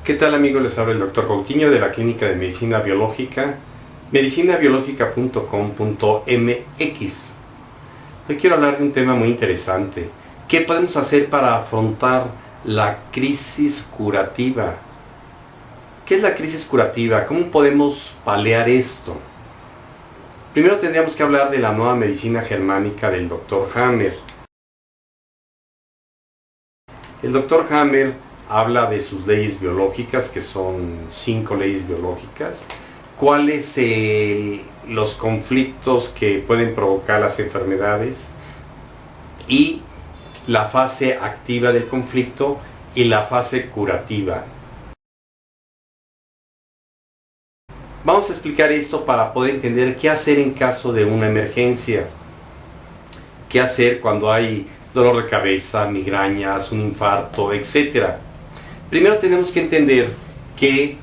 ¿Qué tal, amigos? Les habla el Dr. Coutinho de la Clínica de Medicina Biológica, medicinabiológica.com.mx. Hoy quiero hablar de un tema muy interesante. ¿Qué podemos hacer para afrontar la crisis curativa? ¿Qué es la crisis curativa? ¿Cómo podemos paliar esto? Primero tendríamos que hablar de la nueva medicina germánica del Dr. Hammer. El Dr. Hammer habla de sus leyes biológicas, que son 5 leyes biológicas, cuáles los conflictos que pueden provocar las enfermedades y la fase activa del conflicto y la fase curativa. Vamos a explicar esto para poder entender qué hacer en caso de una emergencia, qué hacer cuando hay dolor de cabeza, migrañas, un infarto, etc. Primero tenemos que entender que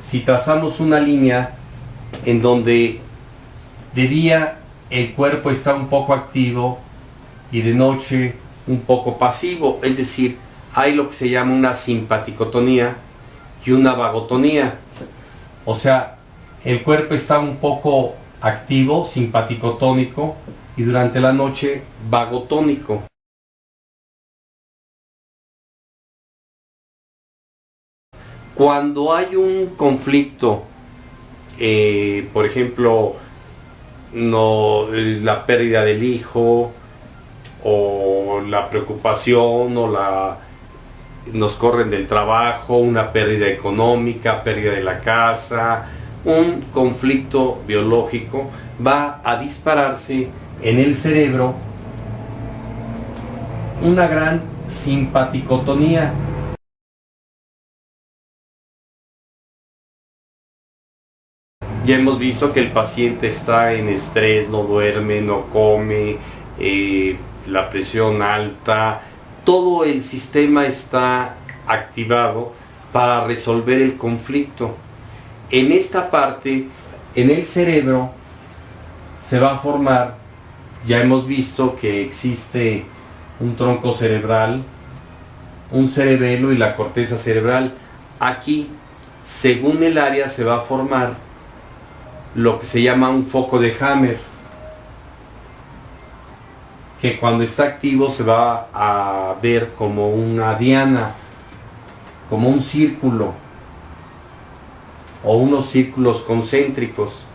si trazamos una línea en donde de día el cuerpo está un poco activo y de noche un poco pasivo, es decir, hay lo que se llama una simpaticotonía y una vagotonía. O sea, el cuerpo está un poco activo, simpaticotónico, y durante la noche vagotónico. Cuando hay un conflicto, por ejemplo, la pérdida del hijo, o la preocupación, nos corren del trabajo, una pérdida económica, pérdida de la casa, un conflicto biológico, va a dispararse en el cerebro una gran simpaticotonía. Ya hemos visto que el paciente está en estrés, no duerme, no come, la presión alta, todo el sistema está activado para resolver el conflicto. En esta parte, en el cerebro, se va a formar, ya hemos visto que existe un tronco cerebral, un cerebelo y la corteza cerebral. Aquí, según el área, se va a formar lo que se llama un foco de Hammer, que cuando está activo se va a ver como una diana, como un círculo o unos círculos concéntricos.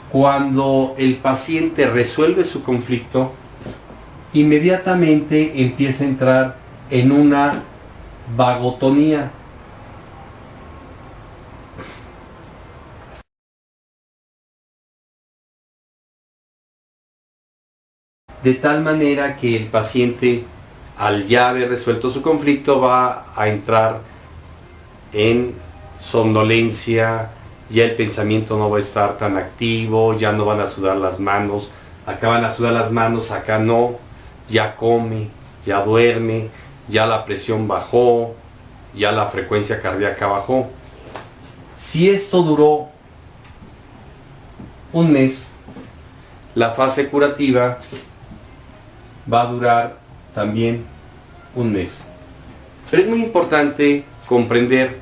Cuando el paciente resuelve su conflicto, inmediatamente empieza a entrar en una vagotonía. De tal manera que el paciente, al ya haber resuelto su conflicto, va a entrar en somnolencia, ya el pensamiento no va a estar tan activo, ya no van a sudar las manos, acá van a sudar las manos, acá no, ya come, ya duerme, ya la presión bajó, ya la frecuencia cardíaca bajó. Si esto duró un mes, la fase curativa va a durar también un mes. Pero es muy importante comprender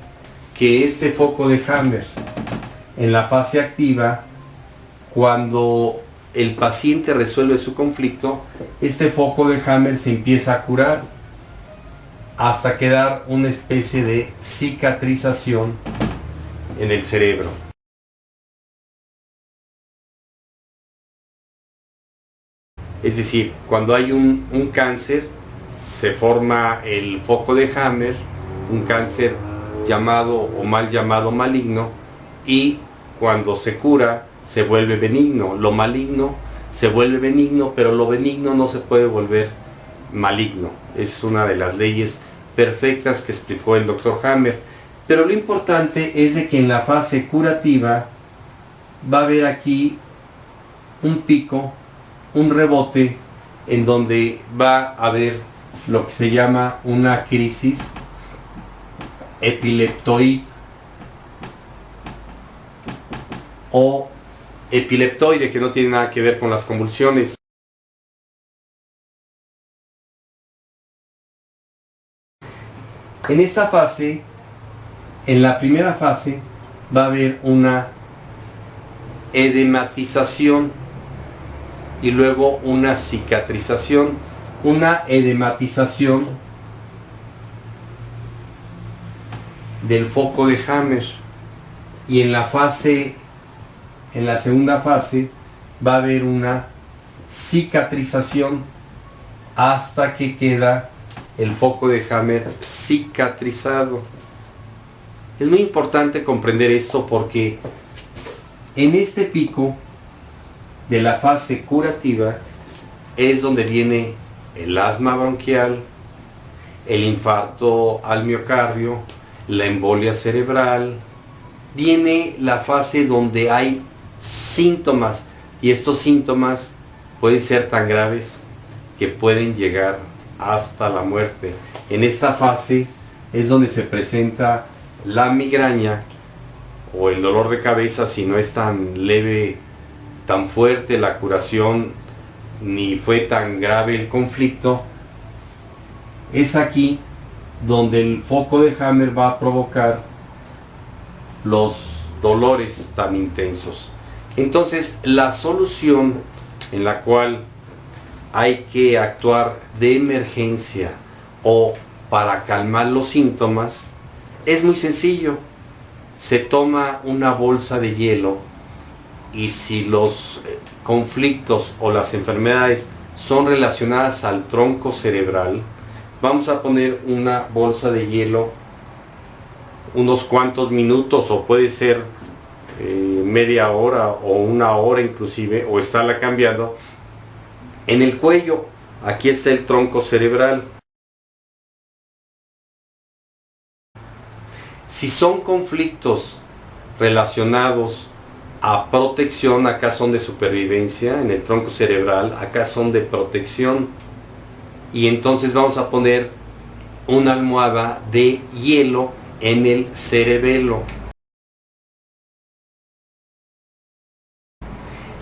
que este foco de Hammer, en la fase activa, cuando el paciente resuelve su conflicto, este foco de Hammer se empieza a curar hasta quedar una especie de cicatrización en el cerebro. Es decir, cuando hay un cáncer, se forma el foco de Hammer, un cáncer llamado o mal llamado maligno, y cuando se cura se vuelve benigno. Lo maligno se vuelve benigno, pero lo benigno no se puede volver maligno. Es una de las leyes perfectas que explicó el Dr. Hammer. Pero lo importante es de que en la fase curativa va a haber aquí un pico, un rebote, en donde va a haber lo que se llama una crisis epileptoide o epileptoide, que no tiene nada que ver con las convulsiones. En esta fase, en la primera fase, va a haber una edematización y luego una cicatrización. Una edematización del foco de Hammer, y en la segunda fase va a haber una cicatrización hasta que queda el foco de Hammer cicatrizado. Es muy importante comprender esto porque en este pico de la fase curativa es donde viene el asma bronquial, el infarto al miocardio, la embolia cerebral. Viene la fase donde hay síntomas, y estos síntomas pueden ser tan graves que pueden llegar hasta la muerte. En esta fase es donde se presenta la migraña o el dolor de cabeza, si no es tan leve, tan fuerte la curación, ni fue tan grave el conflicto. Es aquí donde el foco de Hammer va a provocar los dolores tan intensos. Entonces, la solución en la cual hay que actuar de emergencia o para calmar los síntomas es muy sencillo. Se toma una bolsa de hielo, y si los conflictos o las enfermedades son relacionadas al tronco cerebral, vamos a poner una bolsa de hielo unos cuantos minutos, o puede ser media hora o una hora inclusive, o estarla cambiando en el cuello. Aquí está el tronco cerebral. Si son conflictos relacionados a protección, acá son de supervivencia. En el tronco cerebral, acá son de protección. Y entonces vamos a poner una almohada de hielo en el cerebelo.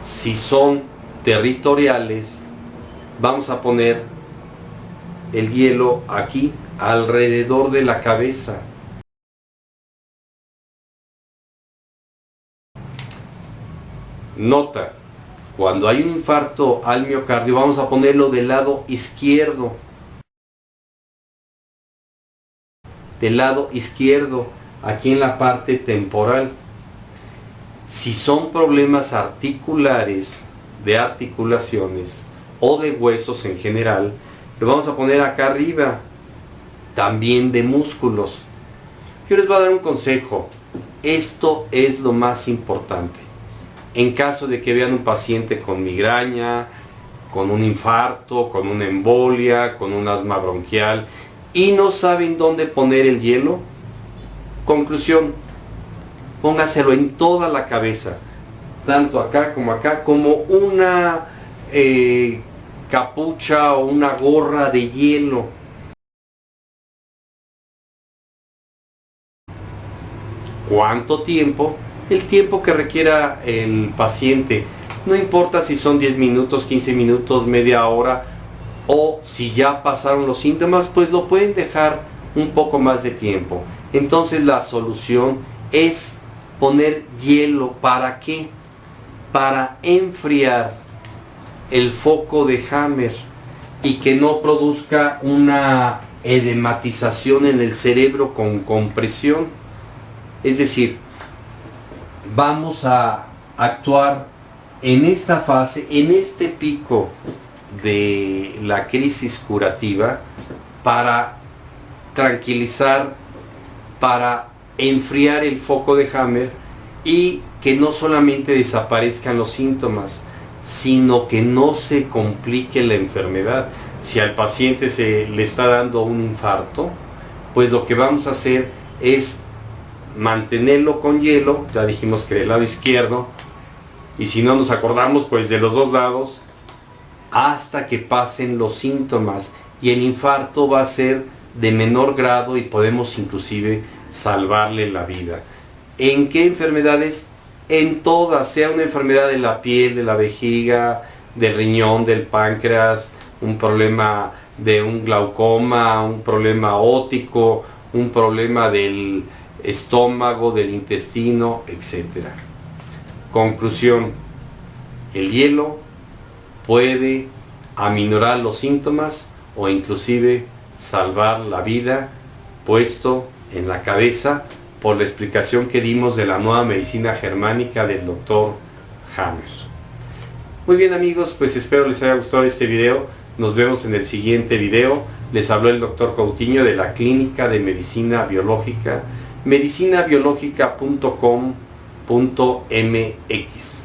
Si son territoriales, vamos a poner el hielo aquí alrededor de la cabeza. Nota, cuando hay un infarto al miocardio, vamos a ponerlo del lado izquierdo. Del lado izquierdo, aquí en la parte temporal. Si son problemas articulares, de articulaciones o de huesos en general, lo vamos a poner acá arriba, también de músculos. Yo les voy a dar un consejo. Esto es lo más importante. En caso de que vean un paciente con migraña, con un infarto, con una embolia, con un asma bronquial y no saben dónde poner el hielo, conclusión, póngaselo en toda la cabeza, tanto acá, como una capucha o una gorra de hielo. ¿Cuánto tiempo? El tiempo que requiera el paciente. No importa si son 10 minutos, 15 minutos, media hora, o si ya pasaron los síntomas, pues lo pueden dejar un poco más de tiempo. Entonces la solución es poner hielo. ¿Para qué? Para enfriar el foco de Hammer y que no produzca una edematización en el cerebro con compresión. Es decir, vamos a actuar en esta fase, en este pico de la crisis curativa, para tranquilizar, para enfriar el foco de Hammer y que no solamente desaparezcan los síntomas, sino que no se complique la enfermedad. Si al paciente se le está dando un infarto, pues lo que vamos a hacer es mantenerlo con hielo, ya dijimos que del lado izquierdo, y si no nos acordamos, pues de los dos lados, hasta que pasen los síntomas, y el infarto va a ser de menor grado y podemos inclusive salvarle la vida. ¿En qué enfermedades? En todas, sea una enfermedad de la piel, de la vejiga, del riñón, del páncreas, un problema de un glaucoma, un problema óptico, un problema del estómago, del intestino, etc. Conclusión: el hielo puede aminorar los síntomas o inclusive salvar la vida, puesto en la cabeza por la explicación que dimos de la nueva medicina germánica del doctor Hammer. Muy bien amigos, pues espero les haya gustado este video. Nos vemos en el siguiente video. Les habló el doctor Coutinho de la Clínica de Medicina Biológica, medicinabiológica.com.mx.